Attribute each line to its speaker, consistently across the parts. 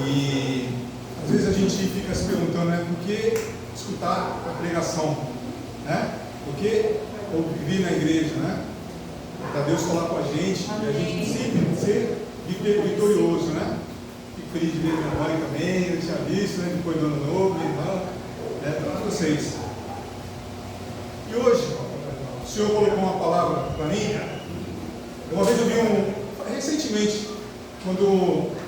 Speaker 1: E às vezes a gente fica se perguntando, né, por que escutar a pregação, né? Por que ouvir na igreja, né? Para Deus falar com a gente e a gente sempre ser vitorioso, né? Fico feliz de ver minha mãe também, eu tinha visto, né? Depois do ano novo, minha irmã, todos vocês. E hoje, o Senhor colocou uma palavra para mim. Uma vez eu vi recentemente, quando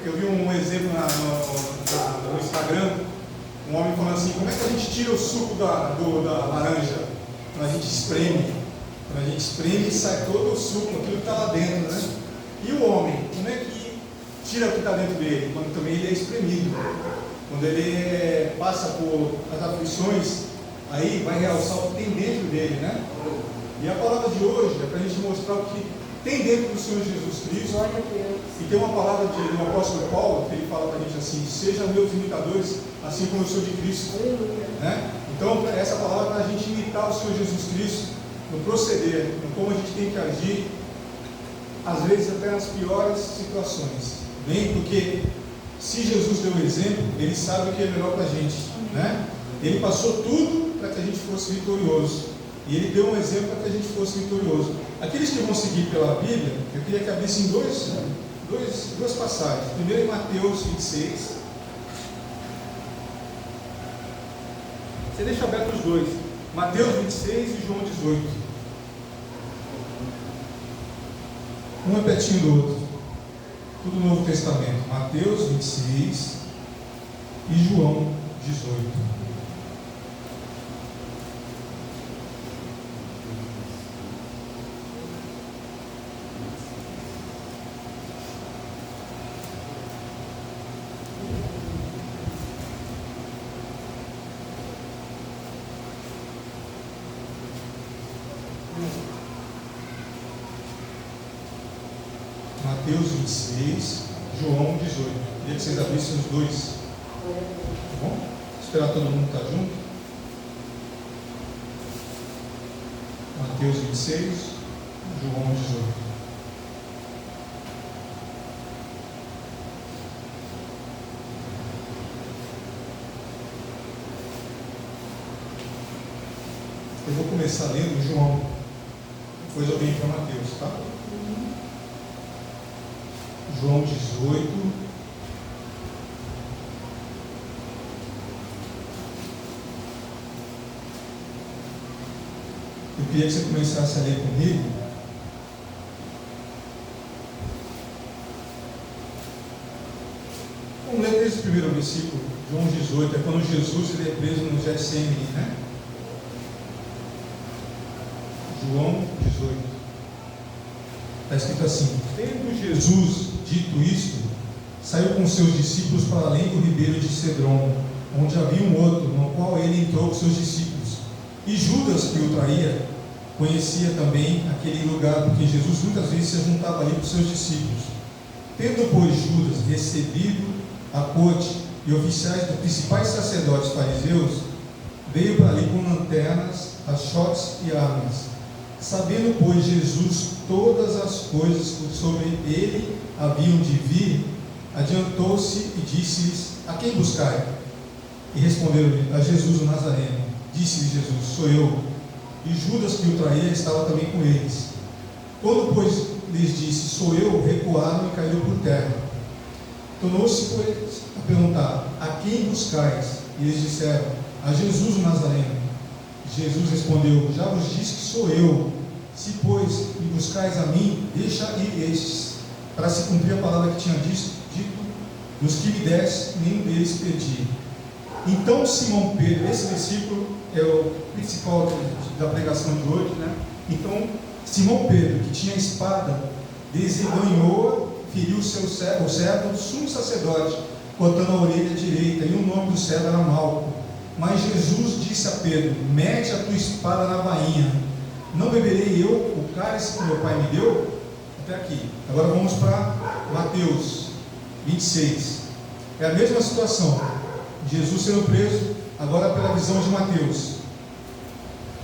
Speaker 1: eu vi um exemplo no Instagram, um homem falando assim: como é que a gente tira o suco da laranja? Quando a gente espreme. Quando a gente espreme, sai todo o suco, aquilo que está lá dentro, né? E o homem, como é que tira o que está dentro dele? Quando também ele é espremido. Quando ele passa por as aflições, aí vai realçar o que tem dentro dele, né? E a palavra de hoje é para a gente mostrar o que tem dentro do Senhor Jesus Cristo. E tem uma palavra do apóstolo Paulo, que ele fala para a gente assim: sejam meus imitadores, assim como eu sou de Cristo. Né? Então, essa palavra é para a gente imitar o Senhor Jesus Cristo no proceder, no como a gente tem que agir, às vezes até nas piores situações. Bem, porque se Jesus deu o exemplo, ele sabe o que é melhor para a gente. Né? Ele passou tudo para que a gente fosse vitorioso. E ele deu um exemplo para que a gente fosse vitorioso. Aqueles que vão seguir pela Bíblia, eu queria que abrissem duas passagens. Primeiro em Mateus 26. Você deixa aberto os dois. Mateus 26 e João 18. Um é pertinho do outro. Tudo no Novo Testamento. Mateus 26 e João 18. Mateus 26, João 18. Queria que vocês abrissem os dois. Tá bom? Vou esperar todo mundo estar junto. Mateus 26, João 18. Eu vou começar lendo João, depois eu venho para Mateus, tá? João 18. Eu queria que você começasse a ler comigo. Vamos ler desde o primeiro versículo, João 18, é quando Jesus ele é preso no Getsemane, né? João 18. Está escrito assim: tendo Jesus dito isto, saiu com seus discípulos para além do ribeiro de Cedron, onde havia um outro, no qual ele entrou com seus discípulos. E Judas, que o traía, conhecia também aquele lugar, porque Jesus muitas vezes se juntava ali com seus discípulos. Tendo, pois, Judas recebido a corte e oficiais dos principais sacerdotes fariseus, veio para ali com lanternas, achotes e armas. Sabendo, pois, Jesus todas as coisas que sobre ele haviam de vir, adiantou-se e disse-lhes: a quem buscai? E responderam-lhe: a Jesus o Nazareno. Disse-lhe Jesus: sou eu. E Judas, que o traía, estava também com eles. Quando, pois, lhes disse: sou eu, recuaram e caíram por terra. Tornou-se, pois, a perguntar: a quem buscais? E eles disseram: a Jesus o Nazareno. Jesus respondeu: já vos disse que sou eu. Se, pois, me buscais a mim, deixa ir estes, para se cumprir a palavra que tinha dito: dos que me deste, nenhum deles perdi. Então Simão Pedro, esse versículo é o principal da pregação de hoje, né? Então Simão Pedro, que tinha espada, desenganhou-a, feriu o servo do sumo sacerdote, cortando a orelha direita, e o nome do servo era Malco. Mas Jesus disse a Pedro: mete a tua espada na bainha. Não beberei eu o cálice que meu pai me deu? Até aqui. Agora vamos para Mateus 26. É a mesma situação. Jesus sendo preso, agora pela visão de Mateus.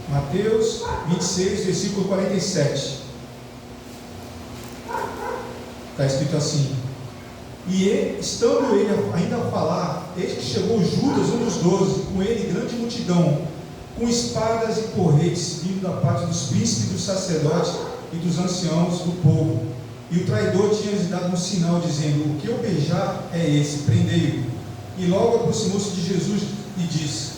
Speaker 1: Mateus 26, versículo 47. Está escrito assim: Estando ele ainda a falar, eis que chegou Judas, um dos 12, com ele grande multidão, com espadas e porretes, vindo da parte dos príncipes, dos sacerdotes e dos anciãos do povo. E o traidor tinha lhes dado um sinal, dizendo: o que eu beijar é esse, prendei-o. E logo aproximou-se de Jesus e disse: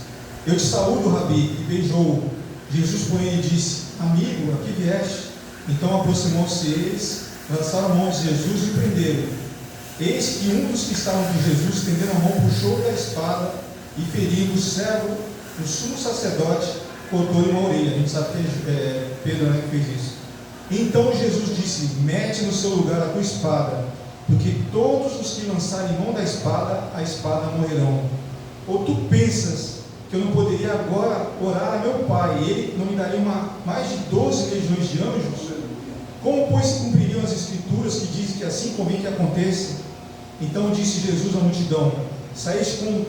Speaker 1: eu te saúdo, Rabi, e beijou-o. Jesus, porém, lhe disse: amigo, aqui vieste. Então aproximou-se eles, lançaram a mão de Jesus e prenderam. Eis que um dos que estavam com Jesus, estendendo a mão, puxou da espada e, ferindo o servo, o sumo sacerdote, cortou-lhe uma orelha. A gente sabe que é Pedro, né, que fez isso. Então Jesus disse: mete no seu lugar a tua espada, porque todos os que lançarem mão da espada, a espada morrerão. Ou tu pensas que eu não poderia agora orar a meu Pai, e Ele não me daria mais de 12 legiões de anjos? Como, pois, se cumpririam as Escrituras que dizem que assim convém que aconteça? Então disse Jesus à multidão: saíste como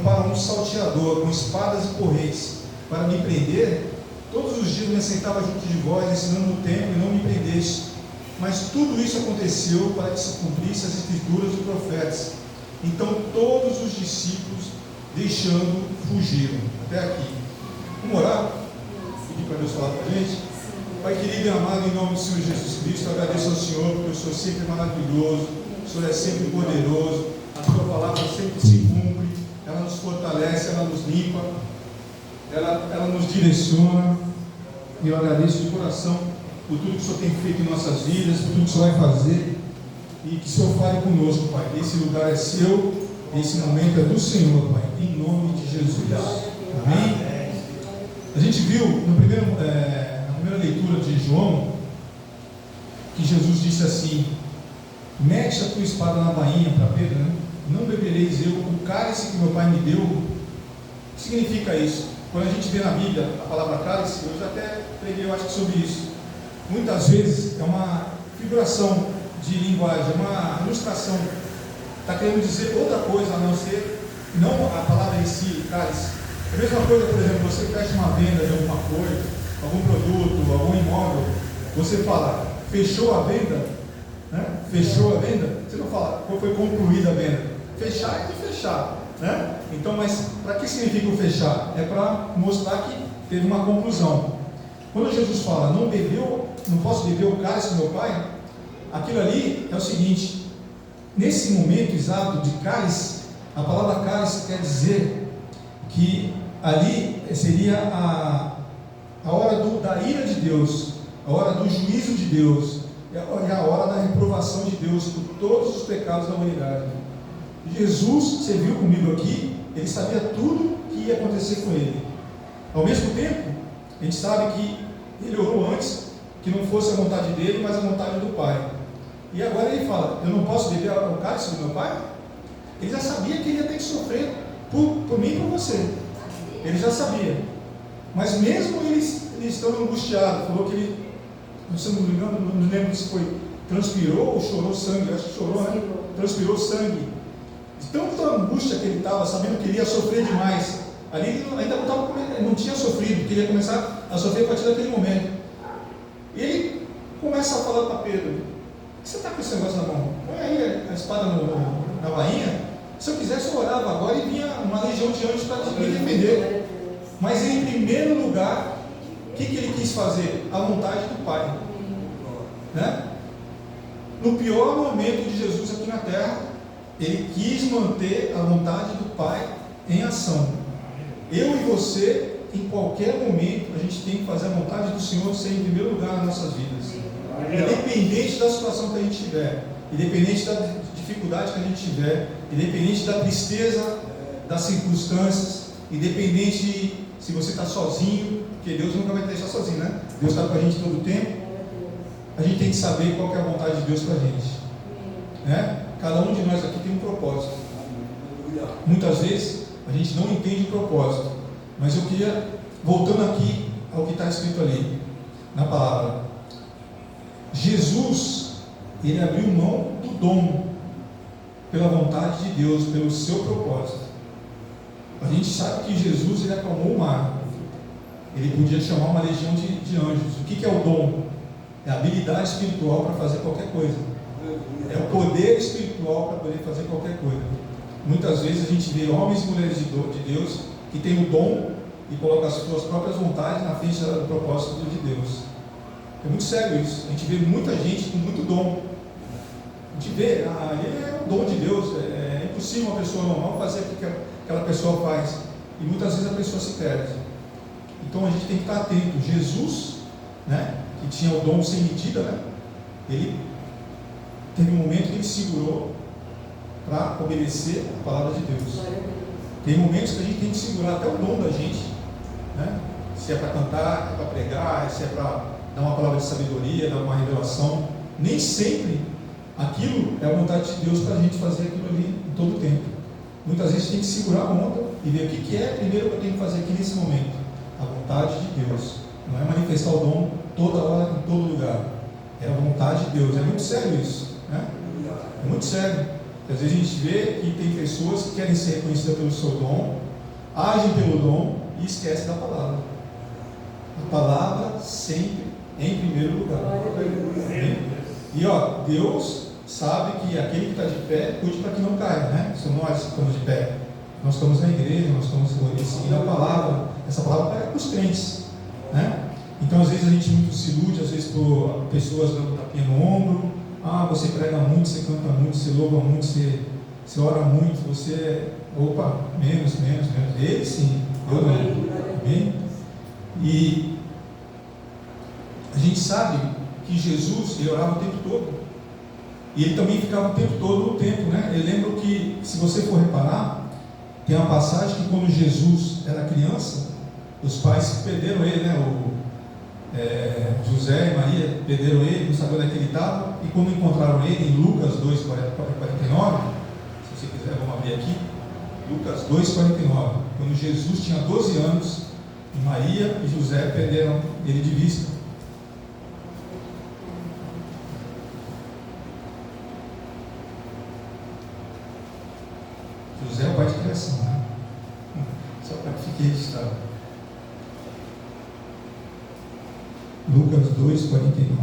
Speaker 1: para um salteador, com espadas e porretes, para me prender? Todos os dias me assentava junto de vós, ensinando no templo, e não me prendeste. Mas tudo isso aconteceu para que se cumprisse as Escrituras dos profetas. Então todos os discípulos, deixando, fugiram. Até aqui. Vamos orar? Pedir para Deus falar com a gente. Pai querido e amado, em nome do Senhor Jesus Cristo, eu agradeço ao Senhor, porque o Senhor sempre é maravilhoso, o Senhor é sempre poderoso, a tua palavra sempre se cumpre, ela nos fortalece, ela nos limpa, ela nos direciona. E eu agradeço de coração por tudo que o Senhor tem feito em nossas vidas, por tudo que o Senhor vai fazer, e que o Senhor fale conosco, Pai. Esse lugar é seu, esse momento é do Senhor, Pai, em nome de Jesus. Amém? A gente viu na primeira leitura de João, que Jesus disse assim: mete a tua espada na bainha, para Pedro, né? Não bebereis eu o cálice que meu Pai me deu. O que significa isso? Quando a gente vê na Bíblia a palavra cálice, eu já até preguei, eu acho que sobre isso. Muitas vezes é uma figuração de linguagem, uma ilustração. Está querendo dizer outra coisa a não ser, não a palavra em si, cálice. É a mesma coisa, por exemplo, você fecha uma venda de alguma coisa, algum produto, algum imóvel, você fala, fechou a venda, né? Fechou a venda, você não fala, foi concluída a venda. Fechar é de fechar, né? Então, mas para que significa o fechar? É para mostrar que teve uma conclusão. Quando Jesus fala, não posso beber o cálice do meu Pai, aquilo ali é o seguinte: nesse momento exato de cálice, a palavra cálice quer dizer que ali seria a hora da ira de Deus, a hora do juízo de Deus, e a hora da reprovação de Deus por todos os pecados da humanidade. Jesus, você viu comigo aqui, ele sabia tudo que ia acontecer com ele. Ao mesmo tempo, a gente sabe que ele orou antes que não fosse a vontade dele, mas a vontade do Pai. E agora ele fala: eu não posso beber o cálice do meu Pai? Ele já sabia que ele ia ter que sofrer por mim e por você. Ele já sabia. Mas mesmo ele estando angustiado, falou que ele, se não me engano, não lembro se foi, transpirou ou chorou sangue, acho que chorou, né? Transpirou sangue. De tanta angústia que ele estava, sabendo que ele ia sofrer demais. Ali ele ainda não tinha sofrido, porque ele ia começar a sofrer a partir daquele momento. E ele começa a falar para Pedro: o que você está com esse negócio na mão? Põe aí a espada na bainha. Se eu quisesse, eu orava agora e vinha uma legião de anjos para me defender. Mas em primeiro lugar, o que ele quis fazer? A vontade do Pai, né? No pior momento de Jesus aqui na terra, ele quis manter a vontade do Pai em ação. Eu e você, em qualquer momento, a gente tem que fazer a vontade do Senhor ser em primeiro lugar nas nossas vidas. Independente da situação que a gente tiver, independente da dificuldade que a gente tiver, independente da tristeza das circunstâncias, independente se você está sozinho, porque Deus nunca vai te deixar sozinho, né? Deus está com a gente todo o tempo. A gente tem que saber qual que é a vontade de Deus para a gente, né? Cada um de nós aqui tem um propósito. Muitas vezes a gente não entende o propósito, mas eu queria, voltando aqui ao que está escrito ali na palavra, Jesus, ele abriu mão do dom pela vontade de Deus, pelo seu propósito. A gente sabe que Jesus, ele acalmou o mar, ele podia chamar uma legião de anjos. O que é o dom? É a habilidade espiritual para fazer qualquer coisa. É o poder espiritual para poder fazer qualquer coisa. Muitas vezes a gente vê homens e mulheres de Deus que têm o dom e colocam as suas próprias vontades na frente do propósito de Deus. É muito sério isso. A gente vê muita gente com muito dom. A gente vê, ele é o dom de Deus. É impossível uma pessoa normal fazer o que aquela pessoa faz. E muitas vezes a pessoa se perde. Então a gente tem que estar atento. Jesus, né, que tinha o dom sem medida, né, ele teve um momento que ele segurou para obedecer a palavra de Deus. Tem momentos que a gente tem que segurar até o dom da gente, né? Se é para cantar, é para pregar, se é para dar uma palavra de sabedoria, dar uma revelação. Nem sempre aquilo é a vontade de Deus para a gente fazer aquilo ali em todo o tempo. Muitas vezes tem que segurar a onda e ver o que é primeiro que eu tenho que fazer aqui nesse momento. A vontade de Deus. Não é manifestar o dom toda hora, em todo lugar. É a vontade de Deus. É muito sério isso, né? É muito sério. Às vezes a gente vê que tem pessoas que querem ser reconhecidas pelo seu dom, agem pelo dom e esquecem da palavra. A palavra sempre em primeiro lugar. E Deus sabe que aquele que está de pé, cuide para que não caia, né? Se nós estamos de pé, nós estamos na igreja, nós estamos seguindo a palavra. Essa palavra é para os crentes, né? Então às vezes a gente muito se ilude, às vezes por pessoas dando tapinha no ombro. Você prega muito, você canta muito, você louva muito, você ora muito, você... Opa, menos. Ele sim, eu não. Amém? E a gente sabe que Jesus, ele orava o tempo todo. E ele também ficava o tempo todo no templo, né? Eu lembro que, se você for reparar, tem uma passagem que quando Jesus era criança, os pais perderam ele, né? José e Maria perderam ele, não sabiam onde é que ele estava, e quando encontraram ele em Lucas 2:49, se você quiser, vamos abrir aqui, Lucas 2:49, quando Jesus tinha 12 anos, e Maria e José perderam ele de vista. José é o pai de criação, né? Só para que fique registrado. Lucas 2:49.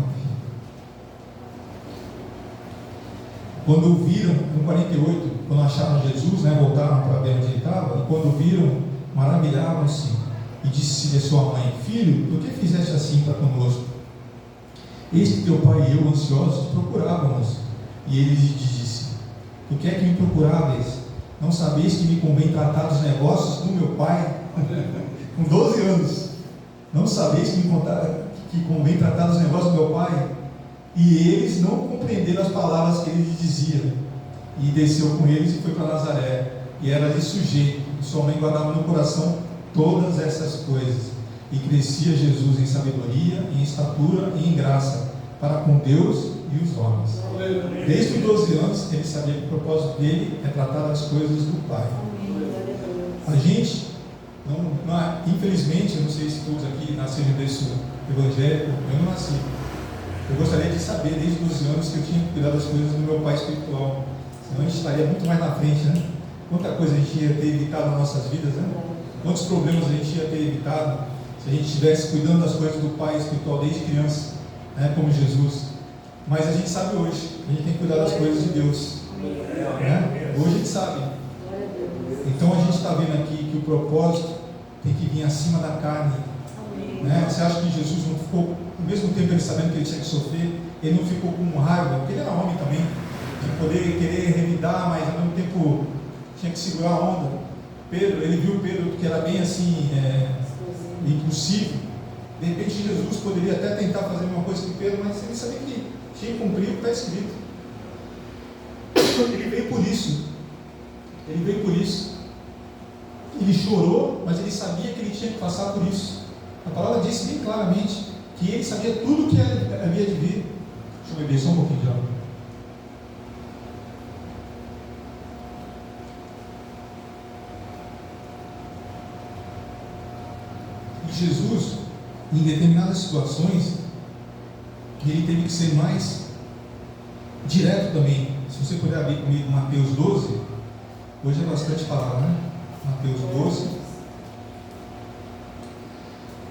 Speaker 1: Quando viram, no 48, quando acharam Jesus, né, voltaram para ver onde ele estava, e quando viram, maravilhavam-se, e disse a sua mãe: Filho, por que fizeste assim para conosco? Eis que teu pai e eu, ansiosos, te procurávamos. E ele lhe disse: Por que é que me procuráveis? Não sabeis que me convém tratar dos negócios do meu pai? Com 12 anos. Não sabeis que convém tratar dos negócios do meu pai? E eles não compreenderam as palavras que ele lhe dizia. E desceu com eles e foi para Nazaré. E era-lhe sujeito. E sua mãe guardava no coração todas essas coisas. E crescia Jesus em sabedoria, em estatura e em graça, para com Deus e os homens. Desde os 12 anos, ele sabia que o propósito dele é tratar as coisas do Pai. A gente, infelizmente, eu não sei se todos aqui nasceram em berço evangélico, eu não nasci. Eu gostaria de saber, desde os 12 anos, que eu tinha que cuidar das coisas do meu pai espiritual. Senão a gente estaria muito mais na frente, né? Quanta coisa a gente ia ter evitado nas nossas vidas, né? Quantos problemas a gente ia ter evitado se a gente estivesse cuidando das coisas do pai espiritual desde criança, né? Como Jesus. Mas a gente sabe hoje, a gente tem que cuidar das coisas de Deus, né? Hoje a gente sabe. Então a gente está vendo aqui que o propósito tem que vir acima da carne, né? Você acha que Jesus não ficou, ao mesmo tempo ele sabendo que ele tinha que sofrer, ele não ficou com raiva, porque ele era homem também, de poder querer revidar, mas ao mesmo tempo tinha que segurar a onda. Pedro, ele viu Pedro que era bem assim, impulsivo. De repente Jesus poderia até tentar fazer uma coisa com Pedro, mas ele sabia que tinha que cumprir o que está escrito. Ele veio por isso. Ele chorou, mas ele sabia que ele tinha que passar por isso. A palavra disse bem claramente que ele sabia tudo o que havia de vir. Deixa eu beber só um pouquinho de água. E Jesus, em determinadas situações, ele teve que ser mais direto também. Se você puder abrir comigo Mateus 12, hoje é bastante palavra, né? Mateus 12.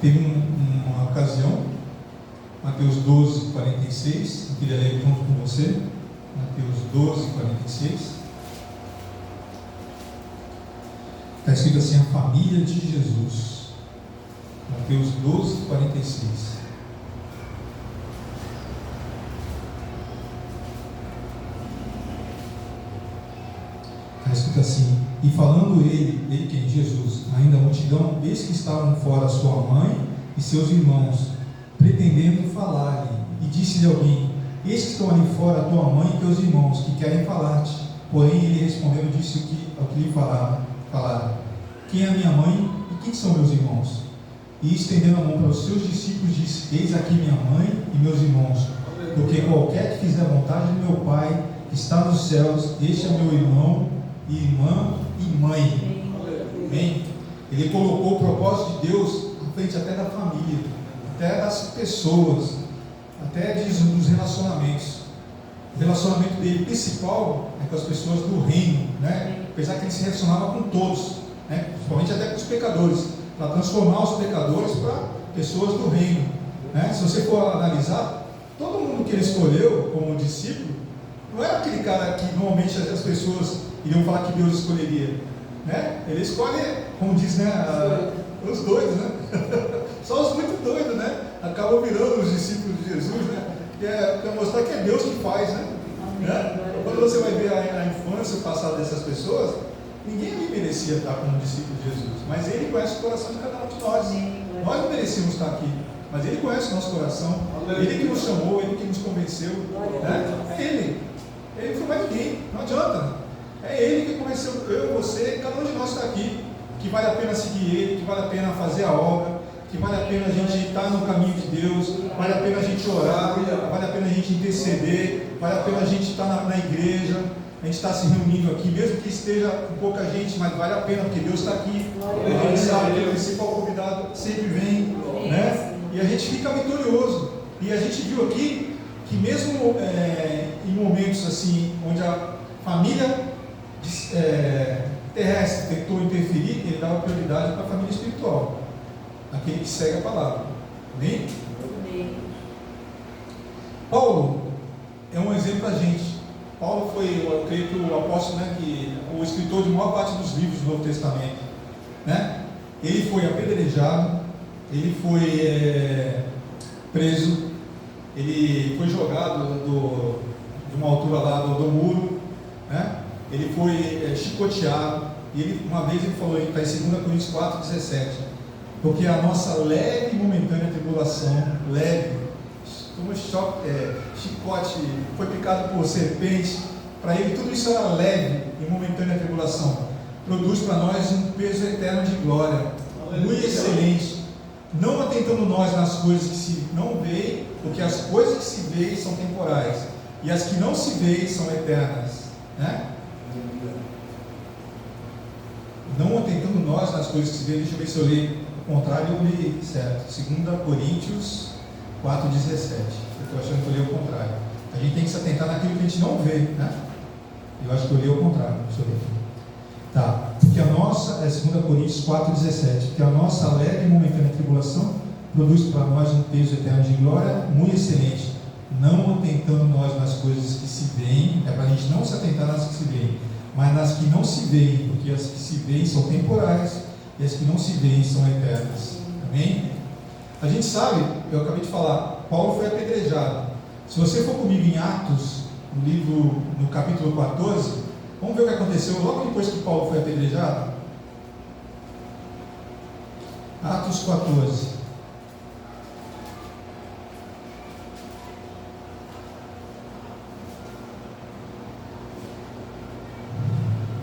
Speaker 1: Teve uma ocasião, Mateus 12:46, eu queria ler junto com você. Mateus 12, 46. Está escrito assim: a família de Jesus. Mateus 12, 46. Está escrito assim: e falando ele quem? Jesus, ainda a multidão, eis que estavam fora sua mãe e seus irmãos, pretendendo falar-lhe. E disse-lhe alguém: eis que estão ali fora a tua mãe e teus irmãos, que querem falar-te. Porém ele respondeu e disse o que lhe falaram. Quem é a minha mãe e quem são meus irmãos? E estendendo a mão para os seus discípulos, disse: eis aqui minha mãe e meus irmãos, porque qualquer que fizer a vontade do meu Pai que está nos céus, este é meu irmão, irmã e mãe. Amém? Ele colocou o propósito de Deus à frente até da família, até das pessoas, até dos relacionamentos. O relacionamento dele principal é com as pessoas do reino, né? Apesar que ele se relacionava com todos, né? Principalmente até com os pecadores, para transformar os pecadores para pessoas do reino, né? Se você for analisar, todo mundo que ele escolheu como discípulo não era aquele cara que normalmente as pessoas iriam falar que Deus escolheria, né? Ele escolhe, como diz, né, os doidos, né? Só os muito doidos, né? Acabam virando os discípulos de Jesus, né? Para mostrar que é Deus que faz, né? Quando você vai ver a infância, o passado dessas pessoas, ninguém ali merecia estar como discípulo de Jesus, mas Ele conhece o coração de cada um de nós. Nós não merecíamos estar aqui, mas Ele conhece o nosso coração. Ele que nos chamou, Ele que nos convenceu, né? É Ele. Ele não foi mais ninguém, não adianta. É Ele que convenceu eu, você, cada um de nós está aqui, que vale a pena seguir Ele, que vale a pena fazer a obra, que vale a pena a gente estar no caminho de Deus, vale a pena a gente orar, vale a pena a gente interceder, vale a pena a gente estar na igreja, a gente está se reunindo aqui, mesmo que esteja com pouca gente, mas vale a pena, porque Deus está aqui. A gente sabe que o principal convidado sempre vem, né? E a gente fica vitorioso. E a gente viu aqui que mesmo em momentos assim, onde a família terrestre tentou interferir, ele dava prioridade para a família espiritual, aquele que segue a palavra. Amém? Paulo é um exemplo para a gente. Paulo foi, eu creio que o apóstolo, né, o escritor de maior parte dos livros do Novo Testamento, né? Ele foi apedrejado, ele foi preso, ele foi jogado de uma altura lá do muro, né? Ele foi chicoteado, e uma vez ele falou, está em 2 Coríntios 4,17, porque a nossa leve e momentânea tribulação, leve, como chicote, foi picado por serpente, para ele tudo isso era leve e momentânea tribulação, produz para nós um peso eterno de glória, muito excelente, não atentando nós nas coisas que se não veem, porque as coisas que se veem são temporais, e as que não se veem são eternas, né? Não atentando nós nas coisas que se veem, deixa eu ver se eu li o contrário, eu li certo, 2 Coríntios 4,17, eu estou achando que eu li o contrário. A gente tem que se atentar naquilo que a gente não vê, né? Eu acho que eu li o contrário, deixa eu ver aqui. Tá, porque a nossa, 2 Coríntios 4,17, porque a nossa leve e momentânea tribulação produz para nós um peso eterno de glória muito excelente, não atentando nós nas coisas que se veem, é para a gente não se atentar nas que se veem, mas nas que não se veem, porque as que se veem são temporais e as que não se veem são eternas. Amém? A gente sabe, eu acabei de falar, Paulo foi apedrejado. Se você for comigo em Atos, no livro, no capítulo 14, vamos ver o que aconteceu logo depois que Paulo foi apedrejado. Atos 14.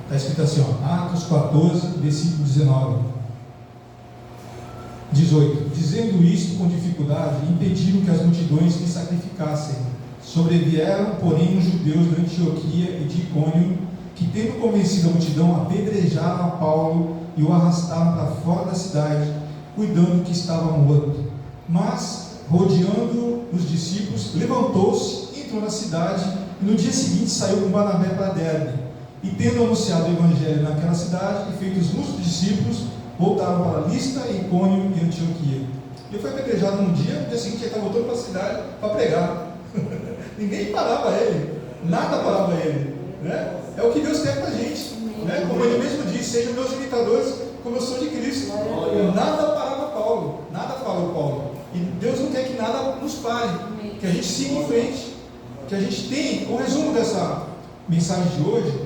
Speaker 1: Está escrito assim, ó, Atos 14, versículo 18. Dizendo isto com dificuldade, impediram que as multidões lhe sacrificassem. Sobrevieram, porém, os judeus de Antioquia e de Icônio, que, tendo convencido a multidão, apedrejaram a Paulo e o arrastaram para fora da cidade, cuidando que estava morto. Mas, rodeando os discípulos, levantou-se, entrou na cidade e no dia seguinte saiu com Barnabé para Derbe. E tendo anunciado o evangelho naquela cidade e feitos muitos discípulos, voltaram para Listra, Icônio e Antioquia. Ele foi apedrejado no dia seguinte ele estava voltando para a cidade para pregar. Ninguém parava ele. Nada parava ele, né? É o que Deus quer com a gente, né? Como ele mesmo diz, sejam meus imitadores como eu sou de Cristo. Nada parava Paulo, nada parou Paulo. E Deus não quer que nada nos pare, que a gente siga em frente, que a gente tem, o resumo dessa mensagem de hoje,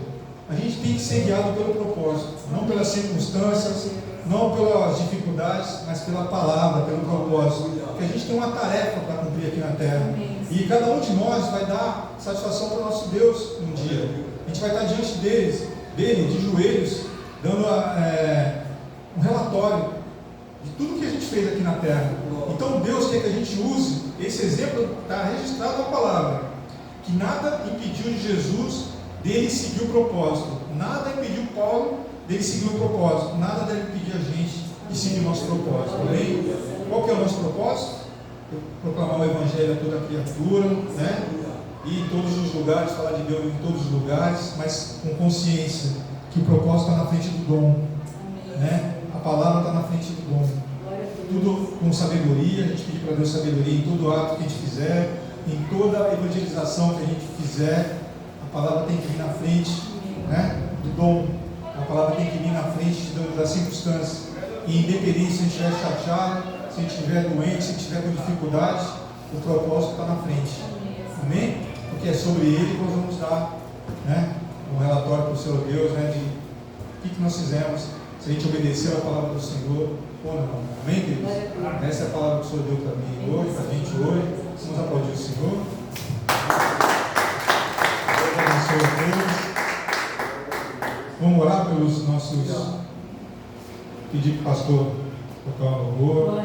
Speaker 1: a gente tem que ser guiado pelo propósito, não pelas circunstâncias, não pelas dificuldades, mas pela palavra, pelo propósito. Que a gente tem uma tarefa para cumprir aqui na terra. E cada um de nós vai dar satisfação para o nosso Deus um dia. A gente vai estar diante dele, de joelhos, dando um relatório de tudo que a gente fez aqui na terra. Então Deus quer que a gente use esse exemplo, está registrado na palavra, que nada impediu de Jesus dele seguir o propósito. Nada impediu Paulo dele seguir o propósito. Nada deve impedir a gente de seguir o nosso propósito. Amém? Qual que é o nosso propósito? Proclamar o Evangelho a toda criatura, né? E em todos os lugares, falar de Deus em todos os lugares, mas com consciência que o propósito está na frente do dom, né? A palavra está na frente do dom. Tudo com sabedoria, a gente pede para Deus sabedoria em todo ato que a gente fizer, em toda evangelização que a gente fizer, a palavra tem que vir na frente, né? Do dom. A palavra tem que vir na frente das circunstâncias. E independente se a gente estiver chateado, se a gente estiver doente, se a gente estiver com dificuldade, o propósito está na frente. Amém? Porque é sobre ele que nós vamos dar, né, um relatório para o Senhor Deus, né, de o que nós fizemos, se a gente obedeceu a palavra do Senhor ou não. Amém, Deus? Essa é a palavra que o Senhor deu para mim hoje, para a gente hoje. Vamos aplaudir o Senhor. Deus abençoe a todos. Vamos orar pelos nossos. Pedir para o pastor tocar um louvor.